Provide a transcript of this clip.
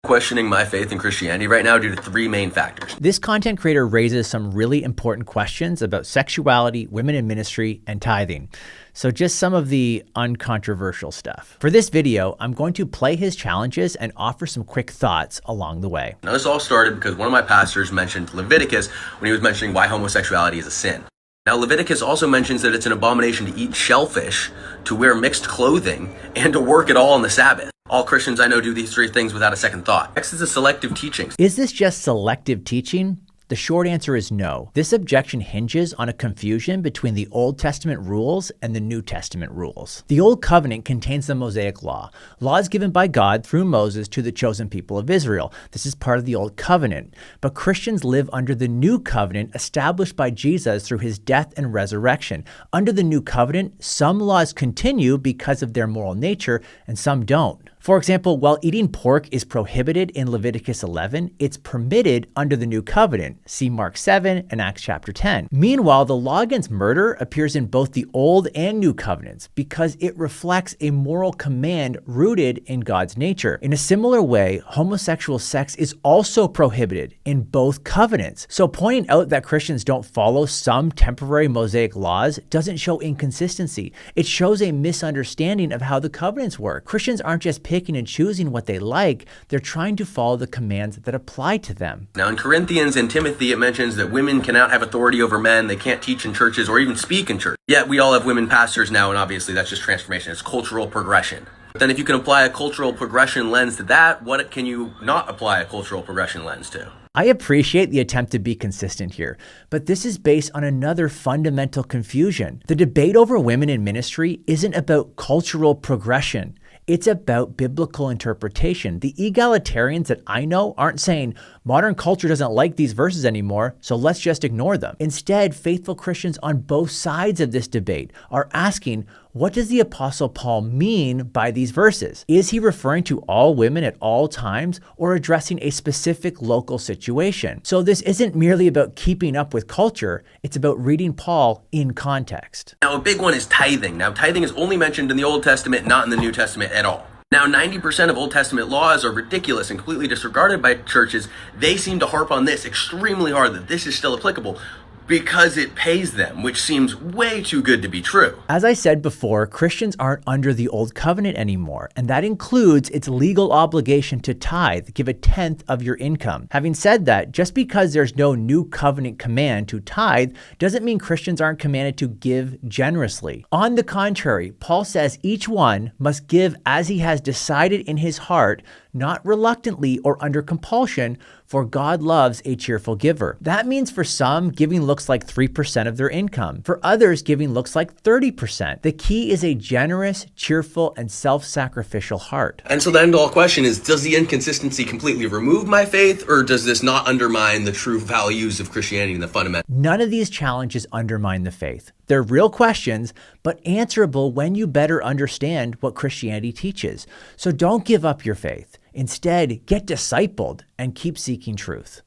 Questioning my faith in Christianity right now due to three main factors. This content creator raises some really important questions about sexuality, women in ministry, and tithing. So just some of the uncontroversial stuff. For this video, I'm going to play his challenges and offer some quick thoughts along the way. Now this all started because one of my pastors mentioned Leviticus when he was mentioning why homosexuality is a sin. Now Leviticus also mentions that it's an abomination to eat shellfish, to wear mixed clothing, and to work at all on the Sabbath. All Christians I know do these three things without a second thought. Next is a selective teaching. Is this just selective teaching? The short answer is no. This objection hinges on a confusion between the Old Testament rules and the New Testament rules. The Old Covenant contains the Mosaic Law, laws given by God through Moses to the chosen people of Israel. This is part of the Old Covenant. But Christians live under the New Covenant established by Jesus through his death and resurrection. Under the New Covenant, some laws continue because of their moral nature and some don't. For example, while eating pork is prohibited in Leviticus 11, it's permitted under the New Covenant. See Mark 7 and Acts chapter 10. Meanwhile, the law against murder appears in both the Old and New Covenants because it reflects a moral command rooted in God's nature. In a similar way, homosexual sex is also prohibited in both covenants. So pointing out that Christians don't follow some temporary Mosaic laws doesn't show inconsistency. It shows a misunderstanding of how the covenants work. Christians aren't just picking and choosing what they like, they're trying to follow the commands that apply to them. Now in Corinthians and Timothy, it mentions that women cannot have authority over men, they can't teach in churches or even speak in church. Yet we all have women pastors now, and obviously that's just transformation, it's cultural progression. But then if you can apply a cultural progression lens to that, what can you not apply a cultural progression lens to? I appreciate the attempt to be consistent here, but this is based on another fundamental confusion. The debate over women in ministry isn't about cultural progression. It's about biblical interpretation. The egalitarians that I know aren't saying modern culture doesn't like these verses anymore, so let's just ignore them. Instead, faithful Christians on both sides of this debate are asking, what does the Apostle Paul mean by these verses? Is he referring to all women at all times or addressing a specific local situation? So this isn't merely about keeping up with culture, it's about reading Paul in context. Now a big one is tithing. Now tithing is only mentioned in the Old Testament, not in the New Testament at all. Now 90% of Old Testament laws are ridiculous and completely disregarded by churches. They seem to harp on this extremely hard, that this is still applicable, because it pays them, which seems way too good to be true. As I said before, Christians aren't under the Old Covenant anymore, and that includes its legal obligation to tithe, give a tenth of your income. Having said that, just because there's no New Covenant command to tithe doesn't mean Christians aren't commanded to give generously. On the contrary, Paul says each one must give as he has decided in his heart, not reluctantly or under compulsion, for God loves a cheerful giver. That means for some, giving looks like 3% of their income. For others, giving looks like 30%. The key is a generous, cheerful, and self-sacrificial heart. And so the end-all question is, does the inconsistency completely remove my faith, or does this not undermine the true values of Christianity and the fundamental? None of these challenges undermine the faith. They're real questions, but answerable when you better understand what Christianity teaches. So don't give up your faith. Instead, get discipled and keep seeking truth.